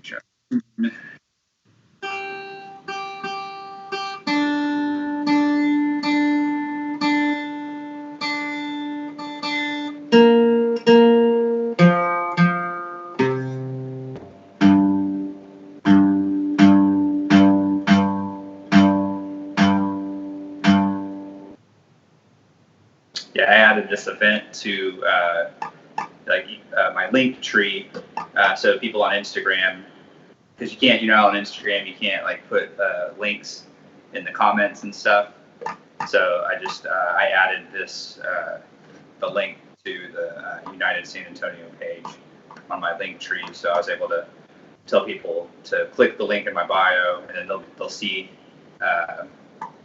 Sure. Yeah, I added this event to my link tree, so people on Instagram, because you can't, on Instagram you can't like put links in the comments and stuff. So I added this the link to the United San Antonio page on my link tree, so I was able to tell people to click the link in my bio, and then they'll see uh,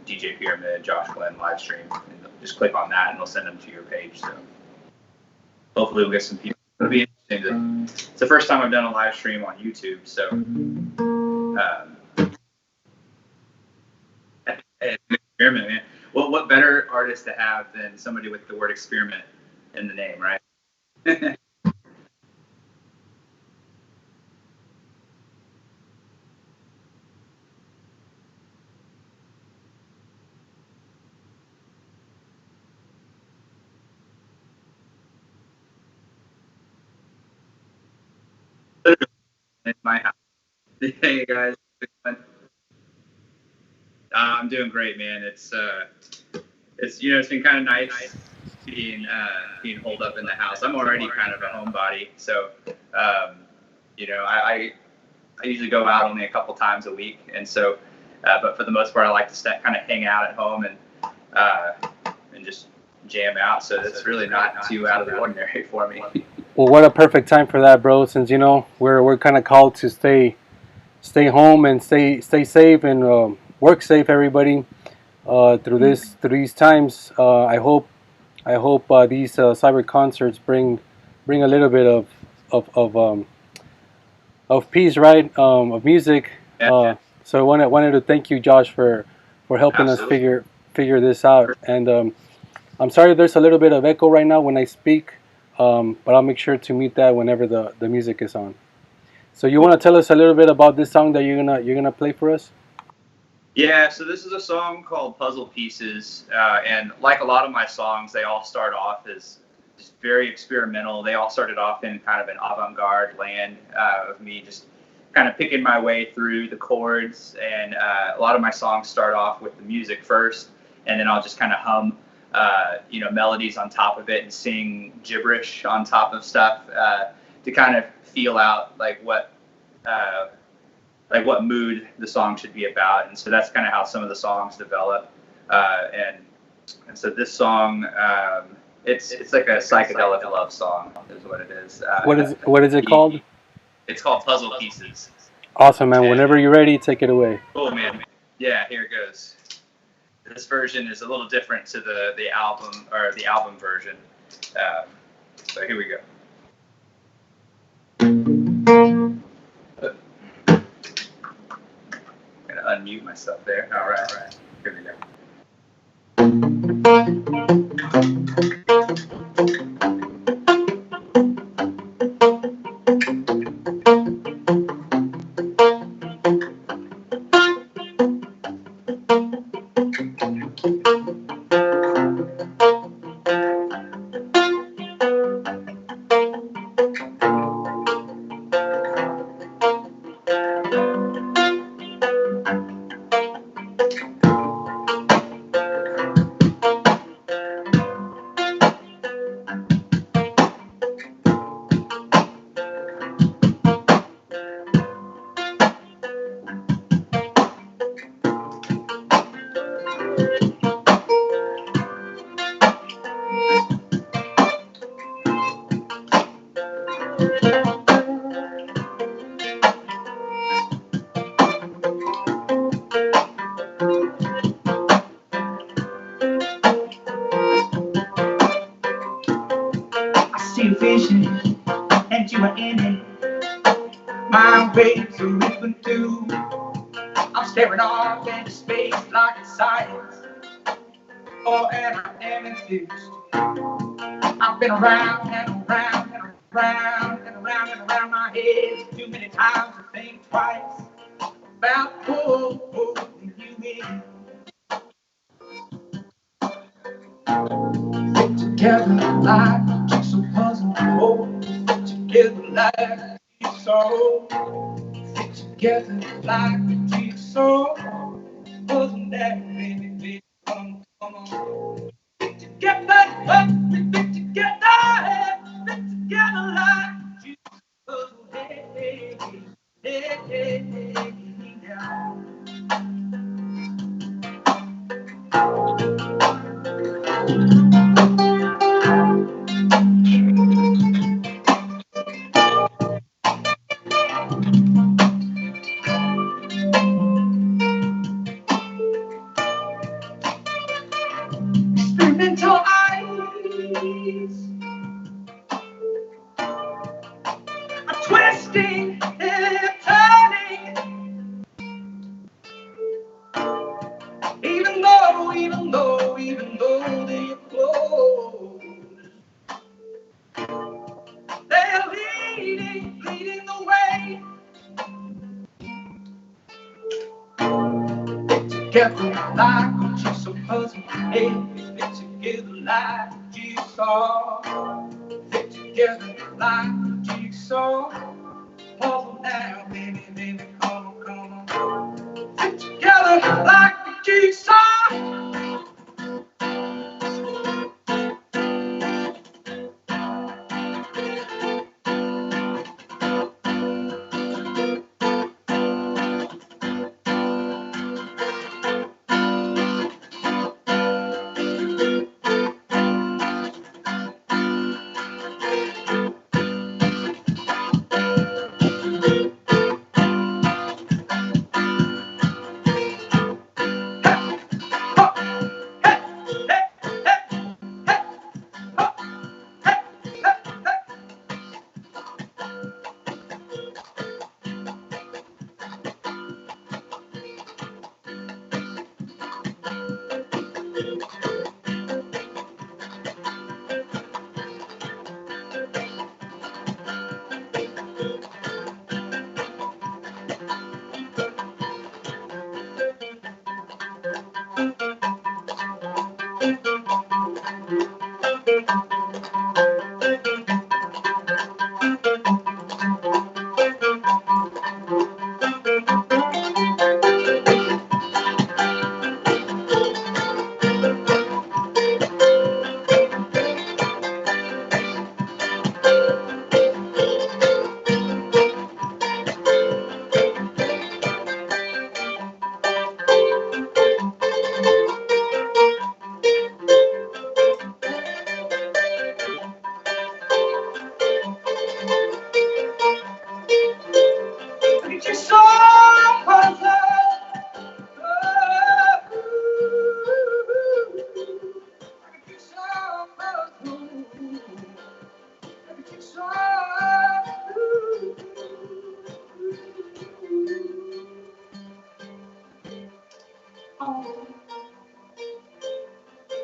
DJ Pyramid, Josh Glenn live stream, and they'll just click on that, and they'll send them to your page. So hopefully we'll get some people. It'll be interesting. It's the first time I've done a live stream on YouTube, so experiment, man. What better artist to have than somebody with the word experiment in the name, right? In my house. Hey guys, I'm doing great, man. It's been kind of nice being holed up in the house. I'm already kind of a homebody, so I usually go out only a couple times a week, and so but for the most part, I like to kind of hang out at home and just jam out. So it's really not too out of the ordinary for me. Well, what a perfect time for that, bro. Since we're kind of called to stay home and stay safe and work safe, everybody, through these times. I hope these cyber concerts bring a little bit of peace, right? Of music. Yeah. So I wanted to thank you, Josh, for helping us figure this out. And I'm sorry there's a little bit of echo right now when I speak, but I'll make sure to mute that whenever the music is on. So you want to tell us a little bit about this song that you're gonna play for us? Yeah, so this is a song called Puzzle Pieces, and like a lot of my songs, they all start off as just very experimental. They all started off in kind of an avant-garde land of me just kind of picking my way through the chords, and a lot of my songs start off with the music first, and then I'll just kind of hum, melodies on top of it and sing gibberish on top of stuff to kind of feel out what mood the song should be about, and so that's kind of how some of the songs develop. And so this song, it's like a psychedelic love song, is what it is. What is it called? It's called Puzzle Pieces. Awesome, man. Whenever you're ready, take it away. Oh man, yeah, here it goes. This version is a little different to the album or the album version. So here we go. Unmute myself there. All right. Here we go. Vision, and you are in it. My waves are ripping through. I'm staring off into space like it's science. Oh, and I am enthused. I've been around and around and Round and around and around my head too many times to think twice about pulling you in. Fit together like a jigsaw puzzle, oh, fit together like a jigsaw. Fit together like a jigsaw puzzle. Now, baby, baby, come on. Fit together, fit together, fit together like a jigsaw puzzle. Hey, hey, hey, hey, now. Experimental eyes are twisting and turning. Even though they're close, they're leading the way. Fit together like a jigsaw puzzle, hey, fit together like a jigsaw. Fit together like a jigsaw puzzle now, baby, baby, come on. Fit together like a jigsaw.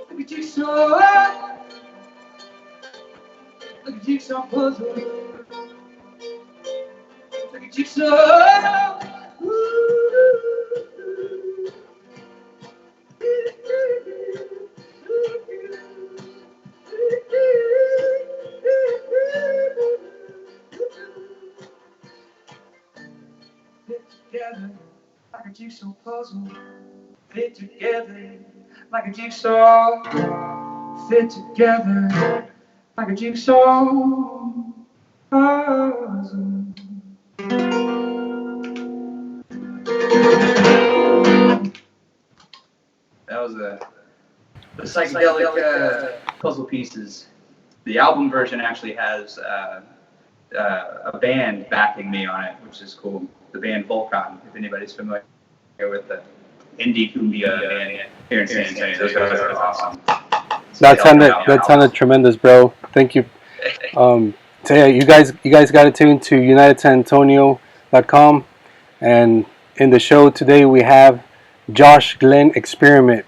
Look at you so, look at you so puzzled. Look at you so. Fit together like a jigsaw puzzle. Fit together like a jigsaw. Fit together like a jigsaw puzzle. That was the psychedelic puzzle pieces. The album version actually has a band backing me on it, which is cool. The band Volcon, if anybody's familiar with the indie cumbia band here in San Antonio. Those guys are awesome. So that sounded tremendous, bro. Thank you. So yeah, you guys got to tune to UnitedSanAntonio.com, and in the show today we have Josh Glenn Experiment.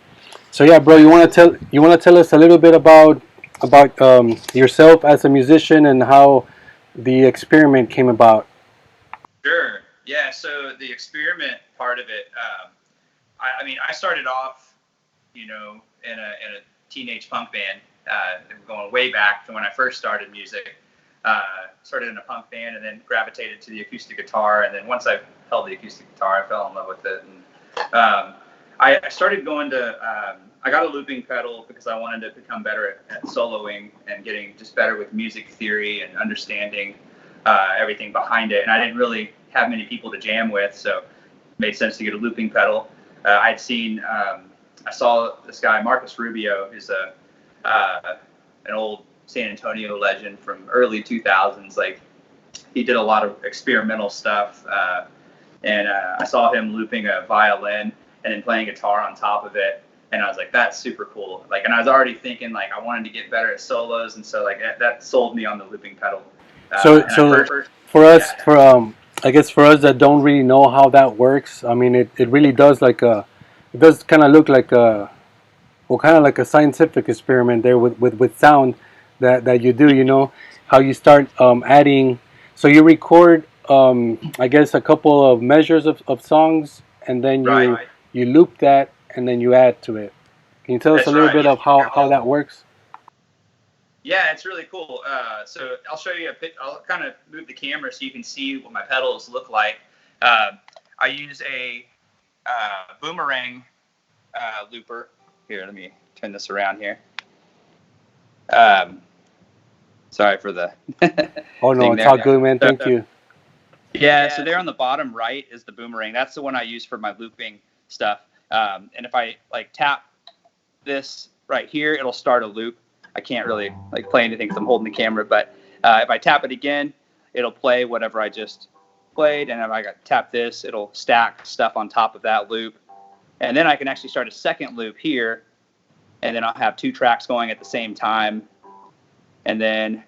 So yeah, bro, you want to tell us a little bit about yourself as a musician and how the experiment came about? Sure. Yeah. So the experiment part of it, I mean, I started off, in a teenage punk band, going way back to when I first started music. Started in a punk band and then gravitated to the acoustic guitar. And then once I held the acoustic guitar, I fell in love with it. And I started going to, I got a looping pedal because I wanted to become better at soloing and getting just better with music theory and understanding everything behind it. And I didn't really have many people to jam with, so it made sense to get a looping pedal. I'd seen, I saw this guy, Marcus Rubio, who's an old San Antonio legend from early 2000s. Like, he did a lot of experimental stuff, and I saw him looping a violin and then playing guitar on top of it, and I was like, that's super cool. Like, and I was already thinking like I wanted to get better at solos, and so like that sold me on the looping pedal. So for us, I guess for us that don't really know how that works, I mean, it really does it does kind of look like kind of like a scientific experiment there with sound that you do. You know, how you start adding. So you record, I guess, a couple of measures of songs, and then you loop that, and then you add to it. Can you tell us a little bit of how that works? Yeah, it's really cool. So I'll show you I'll kind of move the camera so you can see what my pedals look like. I use a boomerang looper. Here, let me turn this around here. Sorry for the oh no, it's all good, man. Thank you. Yeah, so there on the bottom right is the boomerang. That's the one I use for my looping stuff. And if I like tap this right here, it'll start a loop. I can't really like play anything because I'm holding the camera, but if I tap it again, it'll play whatever I just played. And if I tap this, it'll stack stuff on top of that loop. And then I can actually start a second loop here, and then I'll have two tracks going at the same time. And then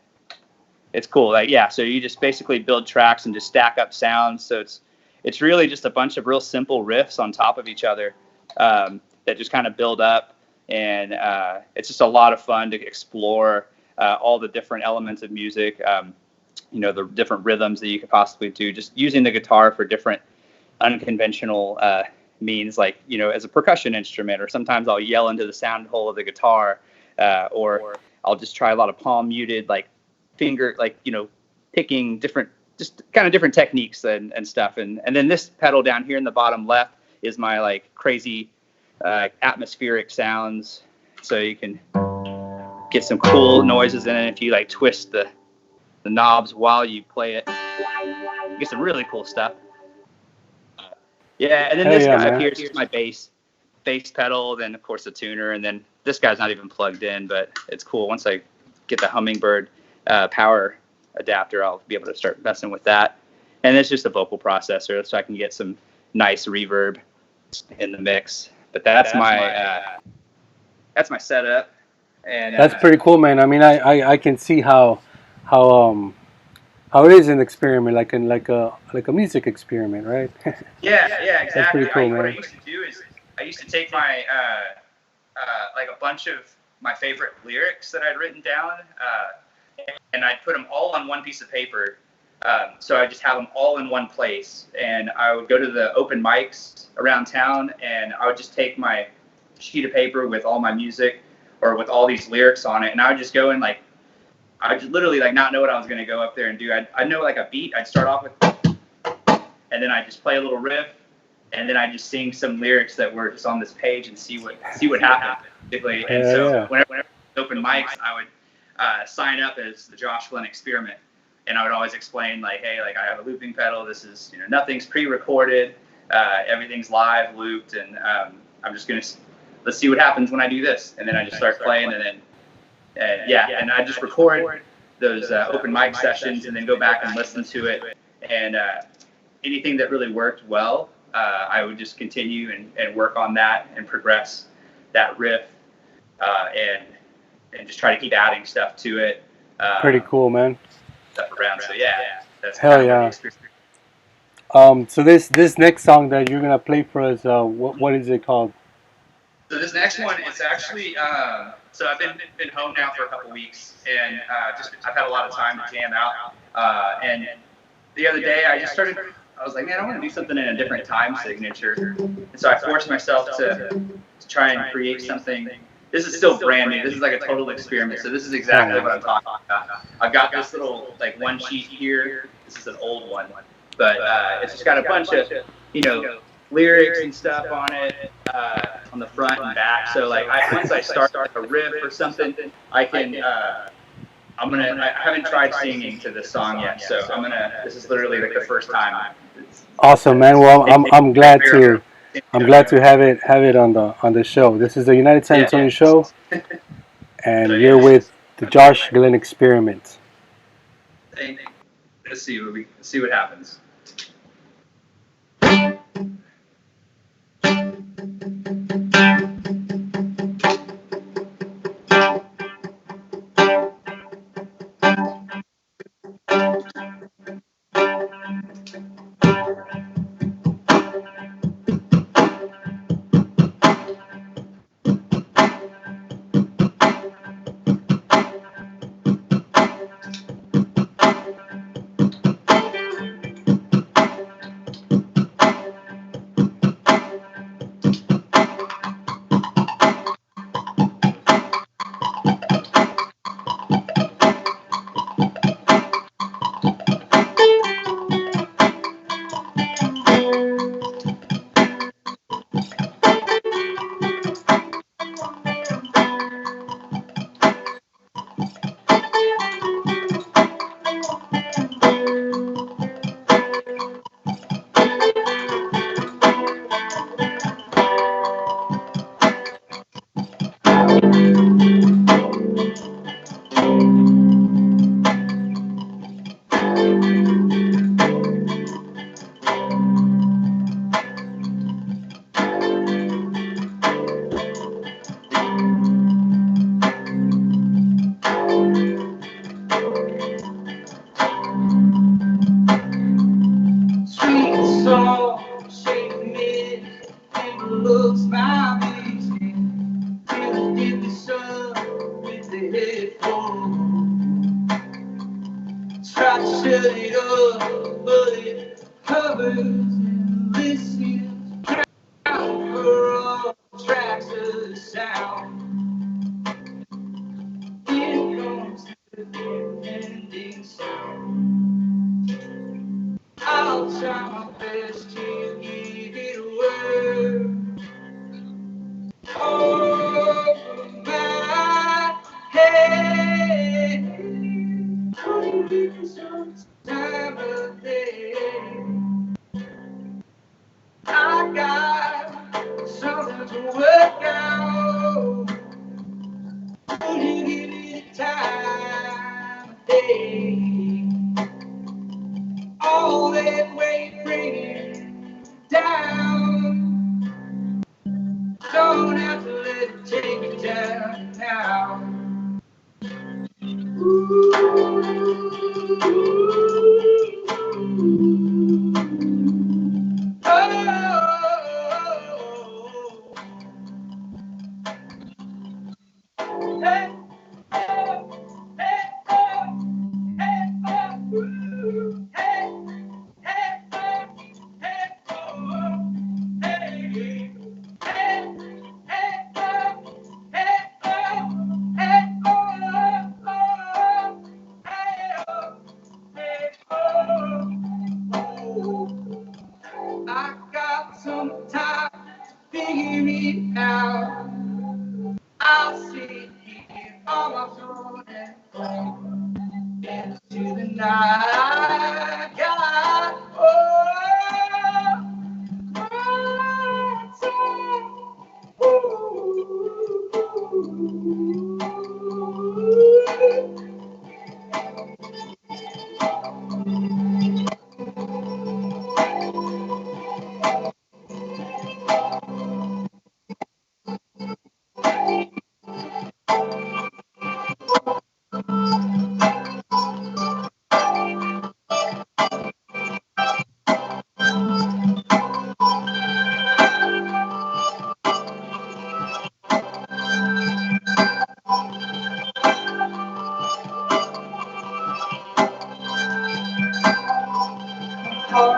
it's cool. Like, yeah, so you just basically build tracks and just stack up sounds. So it's really just a bunch of real simple riffs on top of each other that just kind of build up. And it's just a lot of fun to explore all the different elements of music, the different rhythms that you could possibly do, just using the guitar for different unconventional means, like, as a percussion instrument, or sometimes I'll yell into the sound hole of the guitar, or I'll just try a lot of palm muted, like finger, like, picking different, just kind of different techniques and stuff. And then this pedal down here in the bottom left is my like crazy atmospheric sounds, so you can get some cool noises in it if you like twist the knobs while you play it. You get some really cool stuff. Yeah, and then this guy up here is my bass pedal, then of course the tuner, and then this guy's not even plugged in, but it's cool. Once I get the Hummingbird power adapter, I'll be able to start messing with that. And it's just a vocal processor, so I can get some nice reverb in the mix. But that's my setup, and that's pretty cool, man. I mean, I can see how it is an experiment, like a music experiment, right? yeah, exactly. That's pretty cool, man. What I used to do is I used to take my like a bunch of my favorite lyrics that I'd written down, and I'd put them all on one piece of paper. So I just have them all in one place, and I would go to the open mics around town, and I would just take my sheet of paper with all my music or with all these lyrics on it, and I would just go and like, I would literally like not know what I was going to go up there and do. I'd know like a beat. I'd start off with, and then I'd just play a little riff, and then I'd just sing some lyrics that were just on this page and see what happened. And so whenever open mics, I would sign up as the Josh Glenn Experiment. And I would always explain, like, hey, like, I have a looping pedal. This is, nothing's pre-recorded. Everything's live looped. And I'm just going to, let's see what happens when I do this. And then I just start playing. And then, and I just record those open mic sessions and then go back and listen to it. And anything that really worked well, I would just continue and work on that and progress that riff and just try to keep adding stuff to it. Pretty cool, man. Around, so yeah, that's hell yeah. So this next song that you're gonna play for us, what is it called? So this next one, it's actually so I've been home now for a couple weeks, and just I've had a lot of time to jam out. And the other day, I just started. I was like, man, I want to do something in a different time signature, and so I forced myself to try and create something. This is still brand new. This is like a total experiment. So this is exactly what I'm talking about. I've got this little like one sheet here. This is an old one, but it's just got a bunch of lyrics and stuff on it on the front and back. So like once I start like a riff or something, I can. I haven't tried singing to this song yet, so this is literally like the first time. Awesome, man. Well, I'm glad to have it on the show. This is the United San Antonio show, and you're with the Josh Glenn Experiment. Let's see what happens.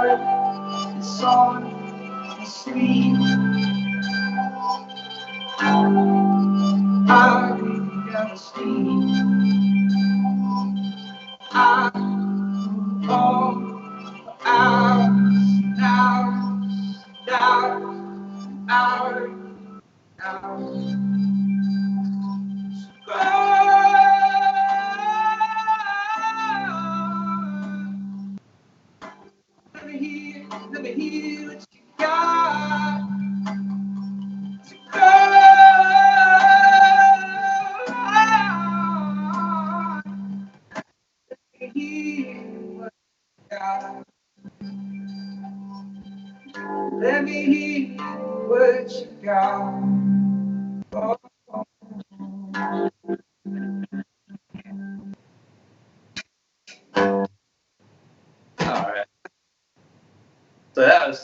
heart is on the street. I ain't got a street. I fall for hours. Let me hear what you got to Let me hear what you got. Let me hear what you got. Oh, all right. So I like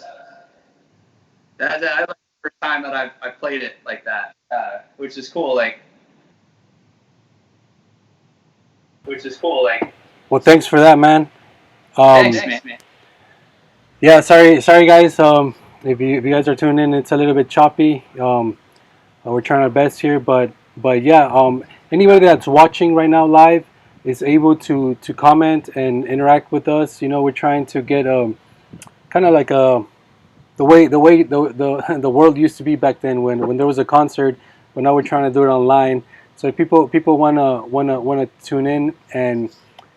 the first time that I played it like that, which is cool. Well, thanks for that, man. Thanks, man. Yeah, sorry guys. If you guys are tuning in, it's a little bit choppy. We're trying our best here, but yeah. Anybody that's watching right now live is able to comment and interact with us. You know, we're trying to get kind of like the world used to be back then when there was a concert, but now we're trying to do it online. So if people wanna tune in and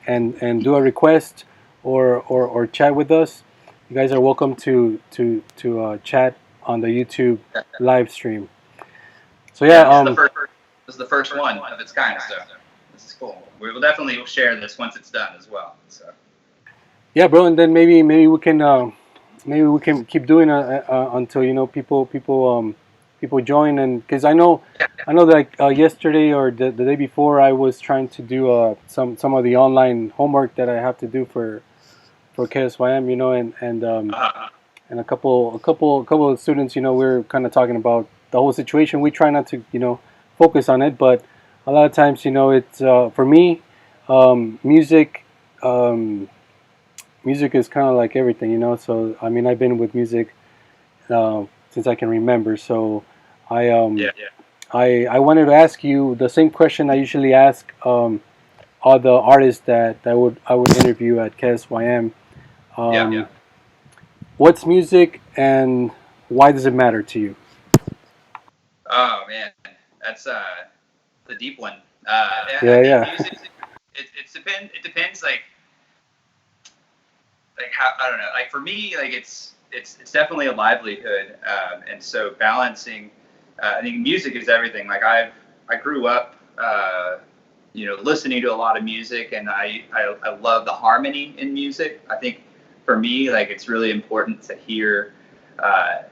do a request or chat with us, you guys are welcome to chat on the YouTube live stream. So yeah, This is the first one of its kind, so this is cool. We will definitely share this once it's done as well. So yeah, bro, and then maybe we can keep doing it until people join. And because I know that yesterday or the day before I was trying to do some of the online homework that I have to do for KSYM, and a couple of students, we're kind of talking about the whole situation. We try not to focus on it, but a lot of times, it's for me, music. Music is kind of like everything, So I mean, I've been with music since I can remember. So I I wanted to ask you the same question I usually ask all the artists that I would interview at KSYM. What's music and why does it matter to you? Oh man, that's the deep one. Yeah. Music, it depends how I don't know. Like for me, it's definitely a livelihood, and so balancing. I think music is everything. I grew up, listening to a lot of music, and I love the harmony in music. I think for me, it's really important to hear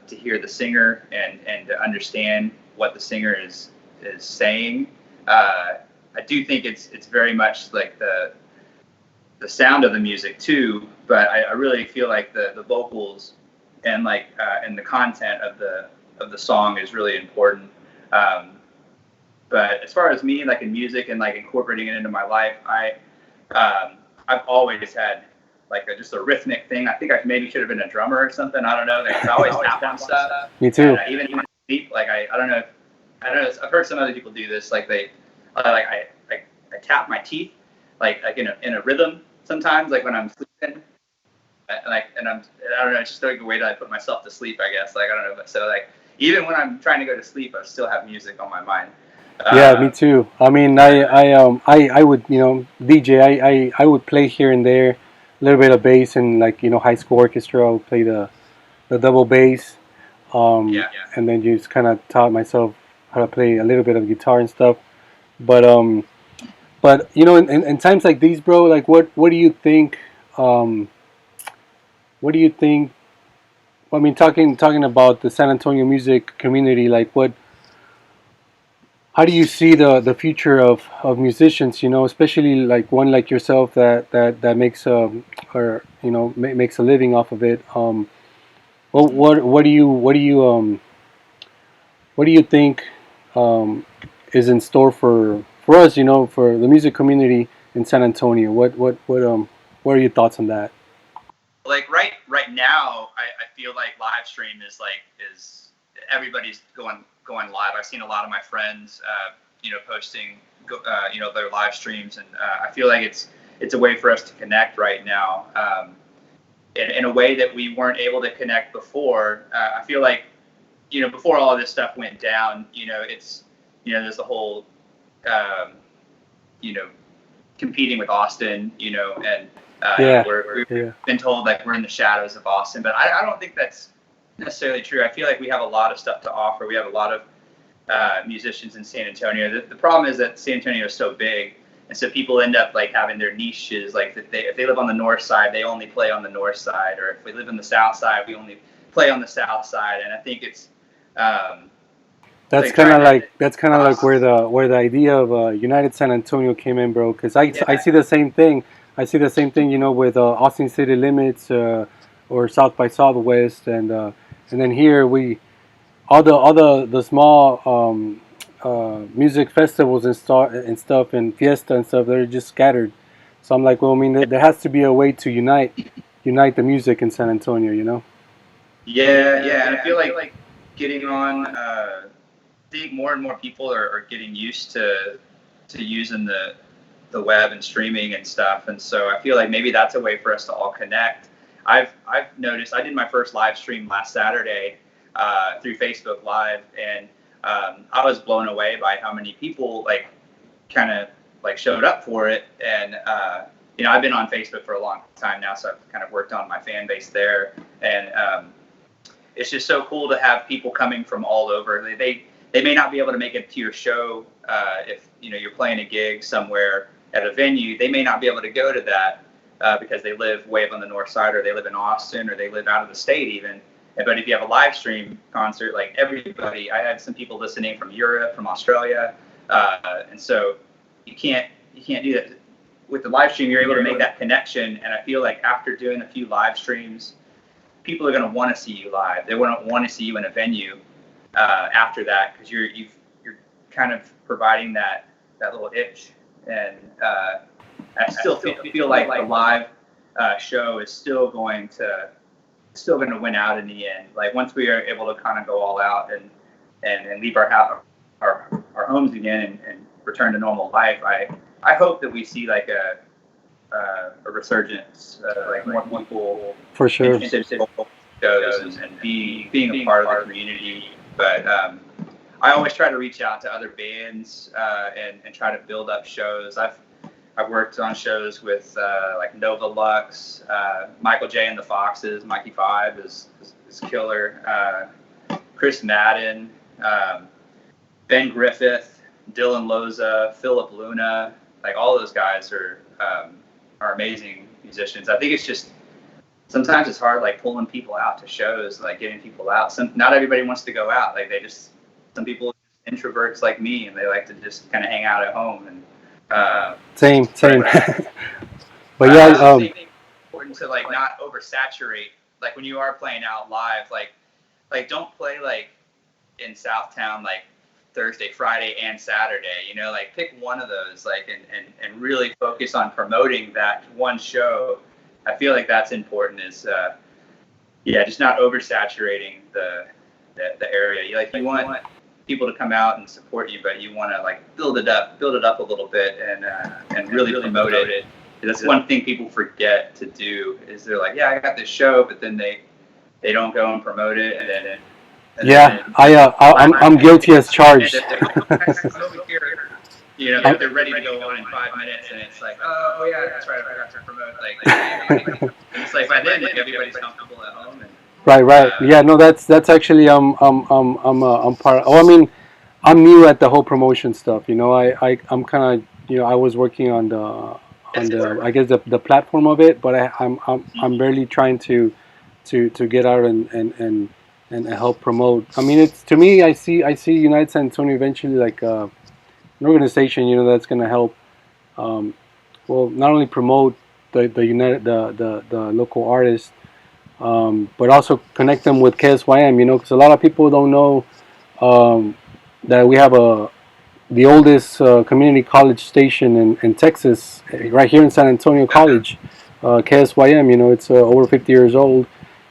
the singer and to understand what the singer is saying. I do think it's very much like the sound of the music too, but I really feel like the vocals and and the content of the song is really important. But as far as me, in music and incorporating it into my life, I've always had just a rhythmic thing. I think I maybe should have been a drummer or something. I don't know. I always tap on stuff. Me too. And even in sleep, I don't know. I don't know. I've heard some other people do this. I tap my teeth like in a rhythm sometimes, when I'm sleeping. And I don't know. It's just like a way to put myself to sleep, I guess. I don't know. But so even when I'm trying to go to sleep, I still have music on my mind. Yeah, me too. I mean, I would, DJ. I would play here and there, a little bit of bass and high school orchestra. I would play the double bass, and then just kind of taught myself how to play a little bit of guitar and stuff. But in times like these, bro, what do you think? What do you think? I mean, talking about the San Antonio music community, how do you see the future of musicians? Especially one like yourself that makes makes a living off of it. What do you think is in store for us? For the music community in San Antonio. What are your thoughts on that? like right now, I feel like live stream is everybody's going live. I've seen a lot of my friends, posting, their live streams, and I feel like it's a way for us to connect right now, in a way that we weren't able to connect before. I feel like, before all of this stuff went down, it's, there's the whole, competing with Austin, and we've been told like we're in the shadows of Austin, but I don't think that's necessarily true. I feel like we have a lot of stuff to offer. We have a lot of musicians in San Antonio. The problem is that San Antonio is so big, and so people end up like having their niches. Like if they live on the north side, they only play on the north side, or if we live in the south side, we only play on the south side. And I think it's that's kind of like where the idea of United San Antonio came in, bro. Because I see the same thing. I see the same thing, with Austin City Limits or South by Southwest, and then here all the small music festivals and stuff and fiesta and stuff, they're just scattered. So I'm like, well, I mean, there has to be a way to unite the music in San Antonio, Yeah, and I feel like getting on. I think more and more people are getting used to using the web and streaming and stuff, and so I feel like maybe that's a way for us to all connect. I've noticed I did my first live stream last Saturday through Facebook Live, and I was blown away by how many people kind of showed up for it. And I've been on Facebook for a long time now, so I've kind of worked on my fan base there, and it's just so cool to have people coming from all over. They may not be able to make it to your show if you're playing a gig somewhere at a venue. They may not be able to go to that because they live way up on the north side, or they live in Austin, or they live out of the state even. But if you have a live stream concert, like everybody, I had some people listening from Europe, from Australia, and so you can't do that with the live stream. You're able to make that connection, and I feel like after doing a few live streams, people are going to want to see you live. They want to see you in a venue after that, because you're kind of providing that little itch, and I still feel like the live show is still going to win out in the end. Like once we are able to kind of go all out and leave our homes again and return to normal life, I hope that we see like a resurgence, like more people for sure interested in shows and being a part of the community. But I always try to reach out to other bands and try to build up shows. I've worked on shows with like Nova Lux, Michael J and the Foxes, Mikey Five is killer, Chris Madden, Ben Griffith, Dylan Loza, Philip Luna, like all those guys are amazing musicians. I think it's just sometimes it's hard, like pulling people out to shows, like getting people out. Not everybody wants to go out. Like some people are introverts like me, and they like to just kind of hang out at home. And same. But I think it's important to like not oversaturate. Like when you are playing out live, like don't play like in Southtown like Thursday, Friday, and Saturday. Like pick one of those, like and really focus on promoting that one show. I feel like that's important. Is just not oversaturating the area. You want people to come out and support you, but you want to like build it up a little bit and really promote it. That's one thing people forget to do, is they're like, yeah, I got this show, but then they don't go and promote it, I'm guilty as charged. They're ready to go on in 5 minutes, and it's like, oh yeah, that's right, I forgot to promote. Like it's like by then, like everybody's comfortable at home. Right. Yeah, no, that's actually I'm part. I mean, I'm new at the whole promotion stuff. I'm kind of I was working on the I guess the platform of it, but I'm barely trying to get out and help promote. I mean, it's, to me, I see United San Antonio eventually like an organization, that's going to help, not only promote the local artists, but also connect them with KSYM, because a lot of people don't know that we have the oldest community college station in Texas, right here in San Antonio College. KSYM. You know, it's over 50 years old,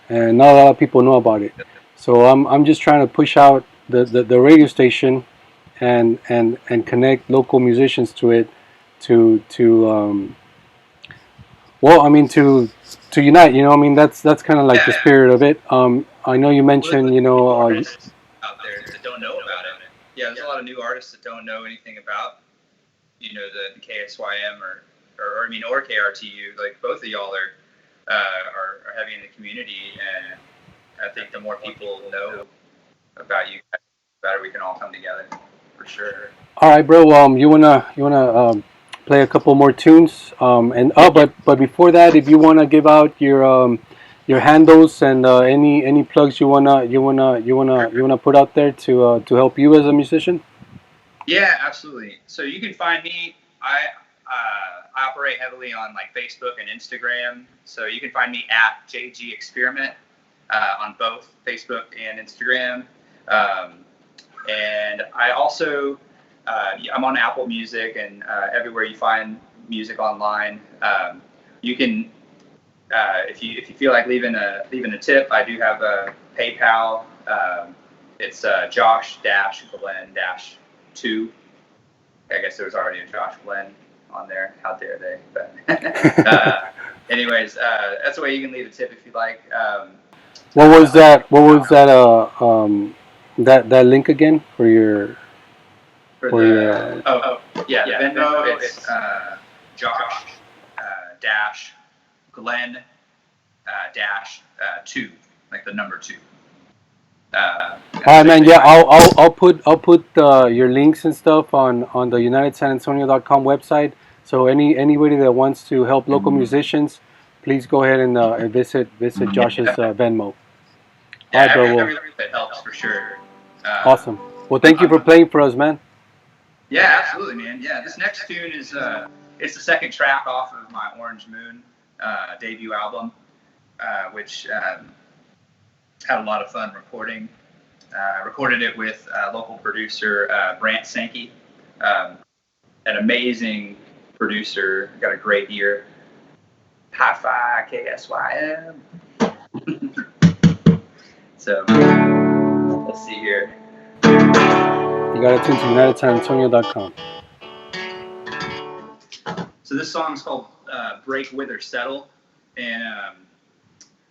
and not a lot of people know about it. So I'm just trying to push out the radio station and connect local musicians to it to well, I mean to unite. You know, I mean that's kind of like the Yeah. spirit of it. I know you Well, mentioned, you know, artists out there that don't know about it. Yeah, there's a lot of new artists that don't know anything about, the KSYM or I mean, or KRTU. Like both of y'all are heavy in the community, and I think the more people know about you, the better we can all come together, for sure. all right, bro. You wanna play a couple more tunes. And but before that, if you wanna give out your handles and any plugs you wanna put out there to help you as a musician. Yeah, absolutely. So you can find me. I operate heavily on like Facebook and Instagram. So you can find me at JG Experiment on both Facebook and Instagram. And I also I'm on Apple Music and everywhere you find music online. You can if you feel like leaving a tip, I do have a PayPal. It's Josh-Glenn-2. I guess there was already a Josh Glenn on there. How dare they? But anyways, that's the way you can leave a tip if you like. What was that? What was that? That link again for your For your. yeah, the Venmo. It's Josh dash Glenn dash 2, like the number 2. All right, man. Yeah, I'll put your links and stuff on the UnitedSanAntonio.com website. So anybody that wants to help local musicians, please go ahead and visit Josh's Venmo. Yeah, All right, bro. Well, everything that helps for sure. awesome. Well, thank you for playing for us, man. Yeah, absolutely, man. Yeah, this next tune is it's the second track off of my Orange Moon debut album, which had a lot of fun recording. Recorded it with local producer Brant Sankey, an amazing producer. Got a great ear. Hi-Fi KSYM. So let's see here. You got to tune to UnitedSanAntonio.com. So this song is called "Break, Wither, Settle," and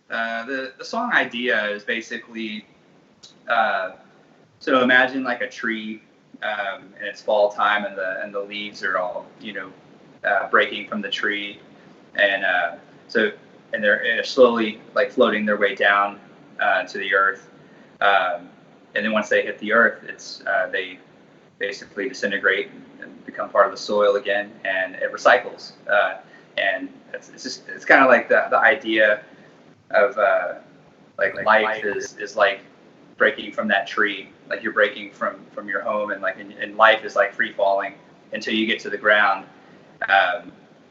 the song idea is basically so imagine like a tree, and it's fall time, and the leaves are all breaking from the tree, and they're slowly like floating their way down to the earth, and then once they hit the earth, they basically disintegrate and become part of the soil again, and it recycles. And it's kind of like the idea of like life is like breaking from that tree, like you're breaking from your home, and like and life is like free falling until you get to the ground,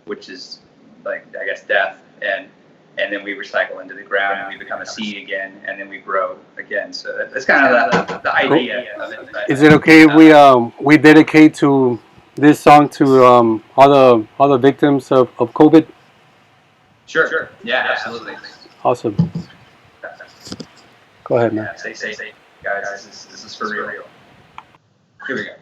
which is like I guess death, and then we recycle into the ground and we become a seed again, and then we grow again. So that's kind of the idea of it. But, is it okay if we dedicate to this song to all the victims of COVID? Sure. Yeah, absolutely. Awesome. Go ahead, man. Yeah, stay safe, guys. This is for real. Here we go.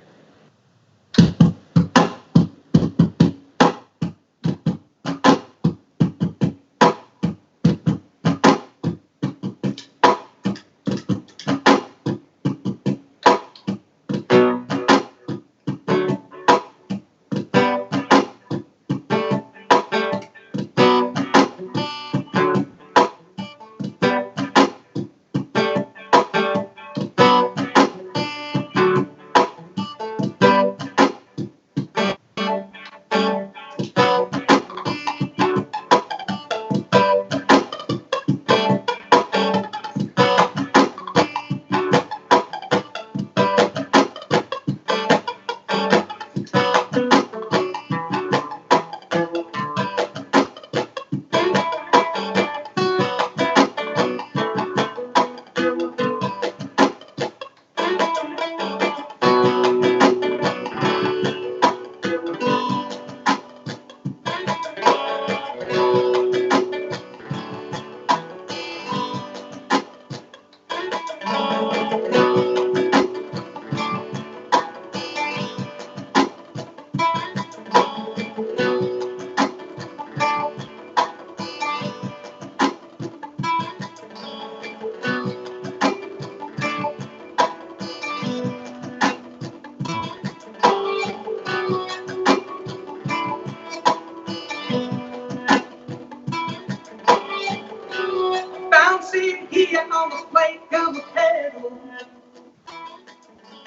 bouncing here on the plate of a pedal.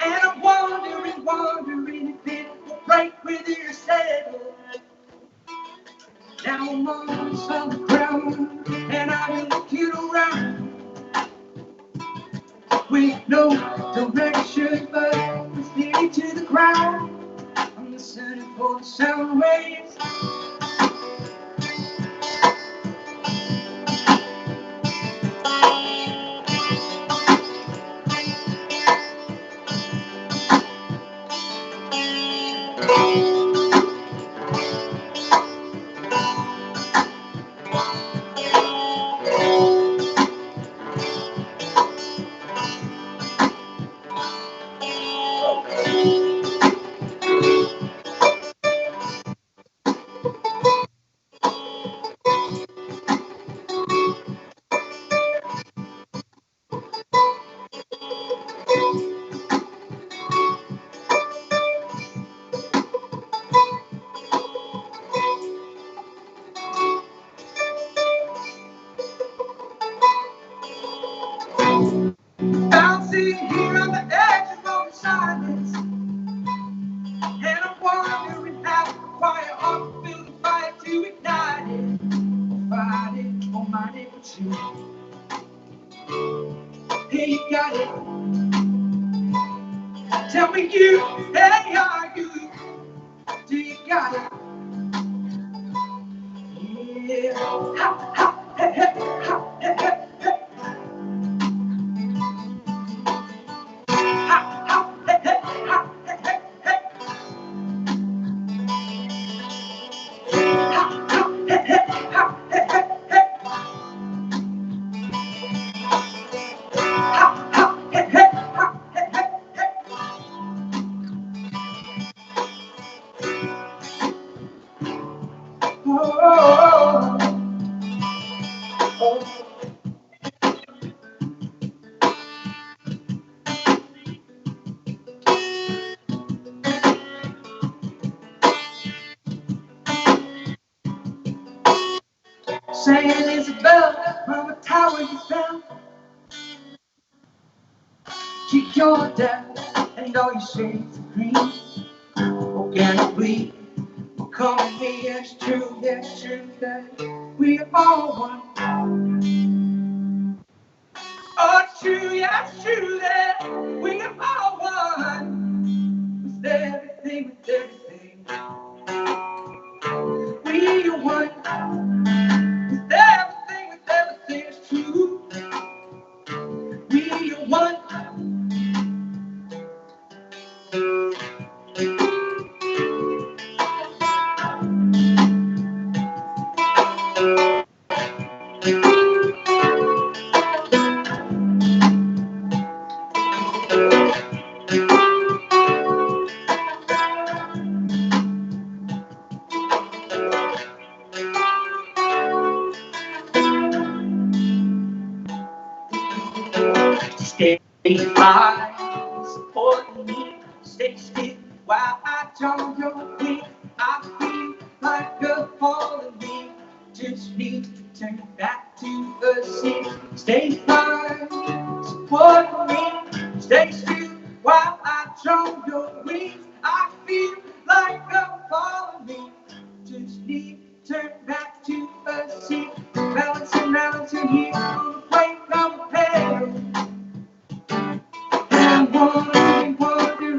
And I'm wondering if it will break with your saddle. Now I'm on solid ground, and I've been looking around with no direction, but I'm steady to the ground. I'm listening for the sound waves. Bouncing here on the edge of the silence. And I'm wondering how the quiet heart will feel the fire to ignite it. Or fight it, or mind it with you. Hey, you got it. Tell me you, hey, are you? Do you got it? Yeah. Ha, ha, hey, hey, ha, hey, hey, hey. Ha, ha, hey, hey, ha, hey, hey, hey. Ha, ha, hey, hey, ha, hey, hey, hey. Ha, ha, hey, hey, ha, hey, hey, hey. Oh, oh, oh. Saying Isabel from a tower you found. Keep your depth and all your shades of green. Organically, we're coming here. It's true that we are all one. Oh, it's true, yeah, it's true that we are all one. With everything, we are one. With everything, it's true. We are one. Stay high, supporting me. Stay still while I jump your feet. I feel like a falling leaf. Just need to turn back to the sea. Stay high, supporting me. Stay still while I jump your wings. I feel like a falling leaf. Just need to turn back to the sea. Balancing here on the plate of a pedal. I'm wondering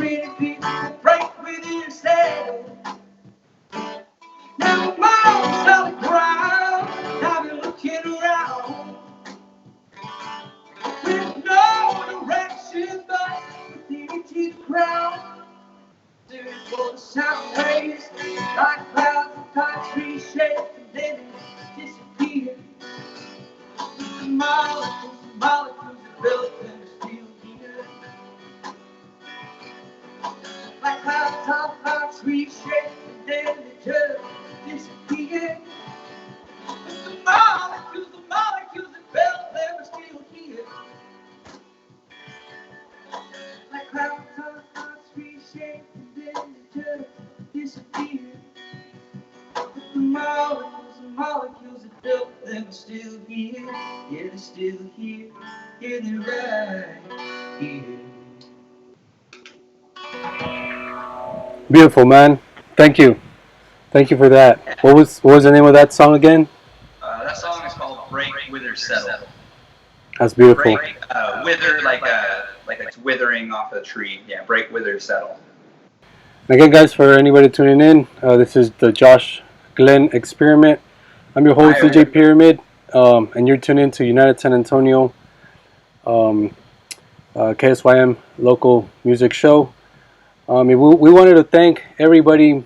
if it will break with your saddle. Now I'm on solid ground. I've been looking around with no direction but leading to the ground. here, yeah, they're still here, yeah, they're right here. Beautiful, man. Thank you. Thank you for that. What was the name of that song again? That song is called "Break, Wither, Settle." That's beautiful. Break, wither, like it's withering off a tree. Yeah, break, wither, settle. Again, guys, for anybody tuning in, this is the Josh Glenn Experiment. I'm your host, DJ Pyramid, and you're tuned in to United San Antonio um, KSYM local music show. We wanted to thank everybody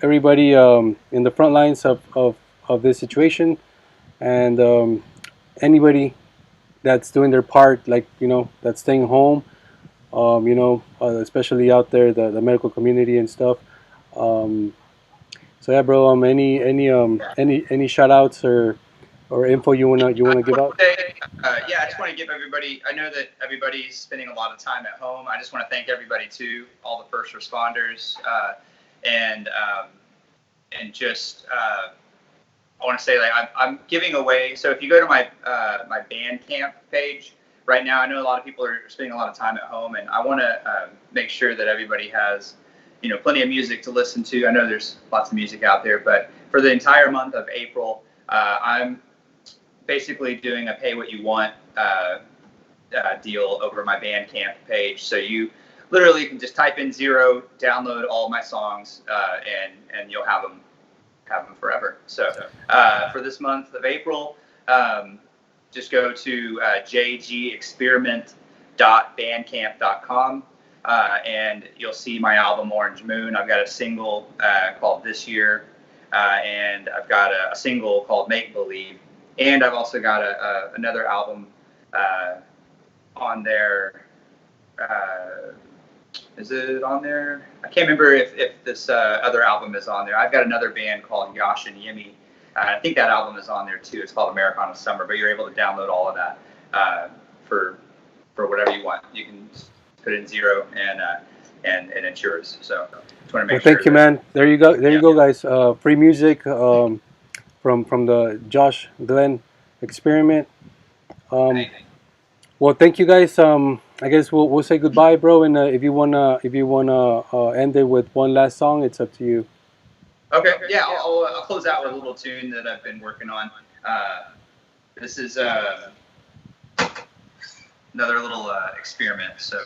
in the front lines of this situation, and anybody that's doing their part, like, that's staying home, especially out there, the medical community and stuff. Um, so yeah, bro. Any shout outs or info you wanna give out? Yeah, I just want to give everybody. I know that everybody's spending a lot of time at home. I just want to thank everybody too, all the first responders, and just I want to say, like, I'm giving away. So if you go to my my Bandcamp page right now, I know a lot of people are spending a lot of time at home, and I want to make sure that everybody has, plenty of music to listen to. I know there's lots of music out there, but for the entire month of April, I'm basically doing a pay what you want deal over my Bandcamp page. So you literally can just type in 0, download all my songs, and you'll have them forever. So for this month of April, just go to jgexperiment.bandcamp.com, and you'll see my album Orange Moon. I've got a single called This Year, and I've got a single called Make Believe, and I've also got another album on there. Is it on there? I can't remember if this other album is on there. I've got another band called Yash and Yimmy. I think that album is on there too. It's called Americana Summer, but you're able to download all of that for whatever you want. You can put in 0 and it's yours. So just want to make sure. Thank you, man. There you go. There you go, guys. Free music from the Josh Glenn Experiment. Well, thank you, guys. I guess we'll say goodbye, bro. And if you wanna end it with one last song, it's up to you. Okay. Yeah, I'll close out with a little tune that I've been working on. This is another little experiment. So.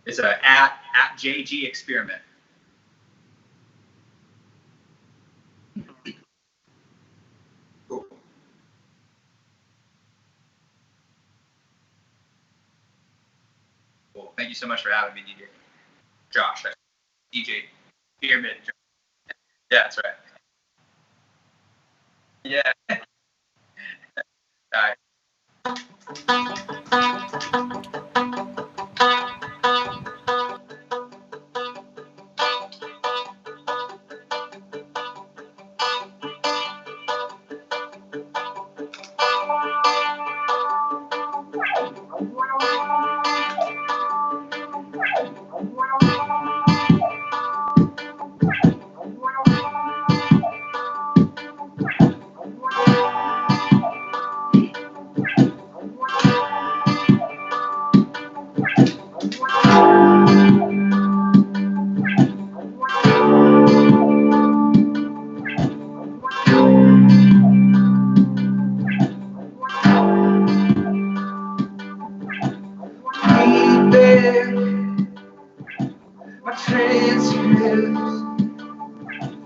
It's at JG Experiment. Cool. Cool. Thank you so much for having me, DJ. Josh, DJ Pyramid. Yeah, that's right. Yeah. All right.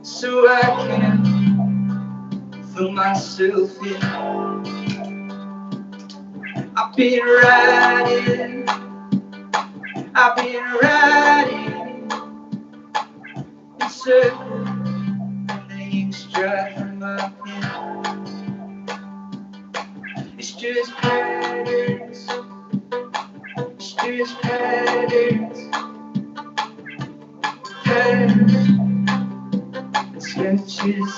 So I can feel myself in. I've been riding in circles, and the ink's dry from my pen. It's just patterns, patterns and sketches.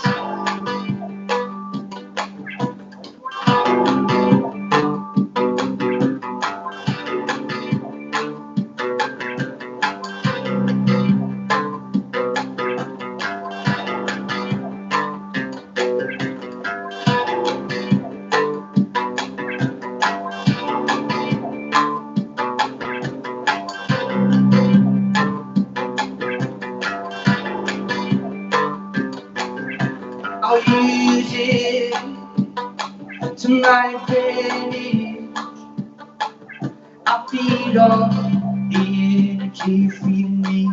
advantage. I feed off the energy you feed me.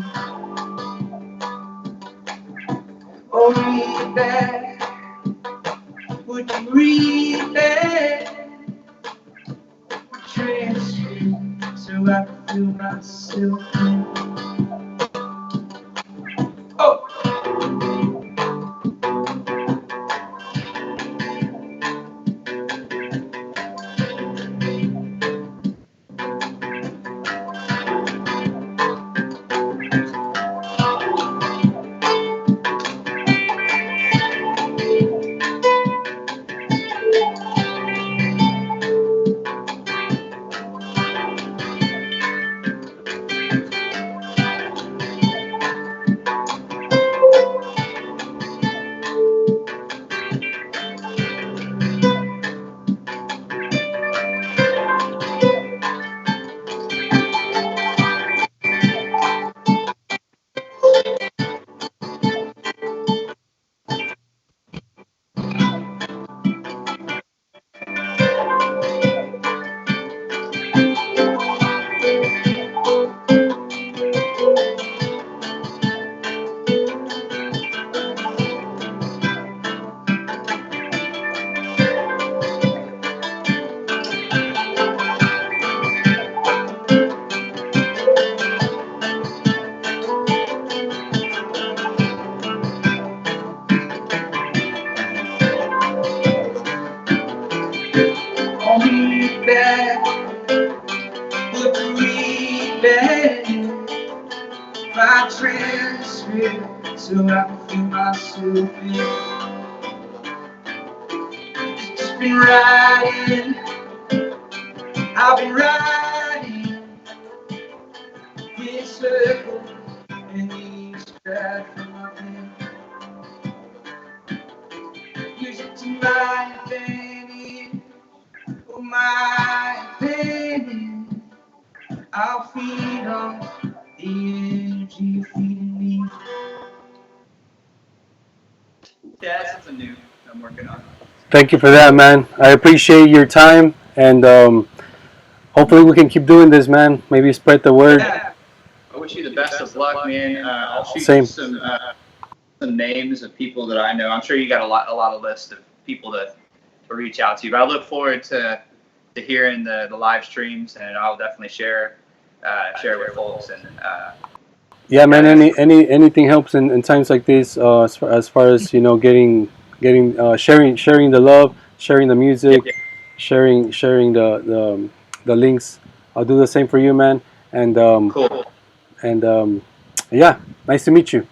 Oh, read back, would you read back? Transcript so I can feel myself in. Oh! Read back, would you read back my transcript so I can feel myself in? Just been writing, I've been writing this circle and each track from my pen. Use it to my advantage, oh my advantage. I'll feed off the energy you're feeding me. Yeah, that's something new I'm working on. Thank you for that, man. I appreciate your time, and hopefully we can keep doing this, man. Maybe spread the word. Yeah. I wish you the best of luck, man. I'll shoot Same. you some names of people that I know. I'm sure you got a lot of list of people to reach out to. But I look forward to hearing the live streams, and I'll definitely share with folks. And yeah, man. Anything helps in times like this. As far as you know, getting sharing the love, sharing the music, yeah. sharing the links. I'll do the same for you, man. And Cool. And yeah, nice to meet you.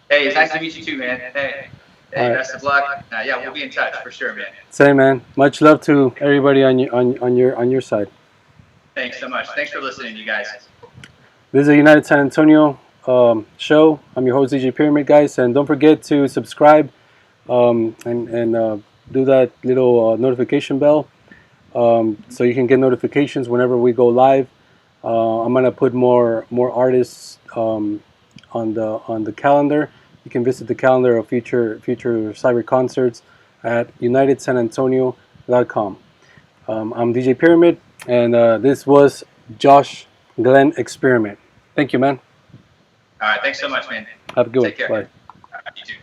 Hey, it's nice to meet you too, man. Hey, best of luck. Yeah, we'll be in touch for sure, man. Same, man. Much love to everybody on your side. Thanks so much. Thanks for listening, you guys. This is a United San Antonio show. I'm your host, DJ Pyramid, guys, and don't forget to subscribe and do that little notification bell so you can get notifications whenever we go live. I'm gonna put more artists on the calendar. You can visit the calendar of future cyber concerts at unitedsanantonio.com. I'm DJ Pyramid, and this was Josh Glenn Experiment. Thank you, man. All right, thanks so much, man. Have a good one. Take care. Bye. You too.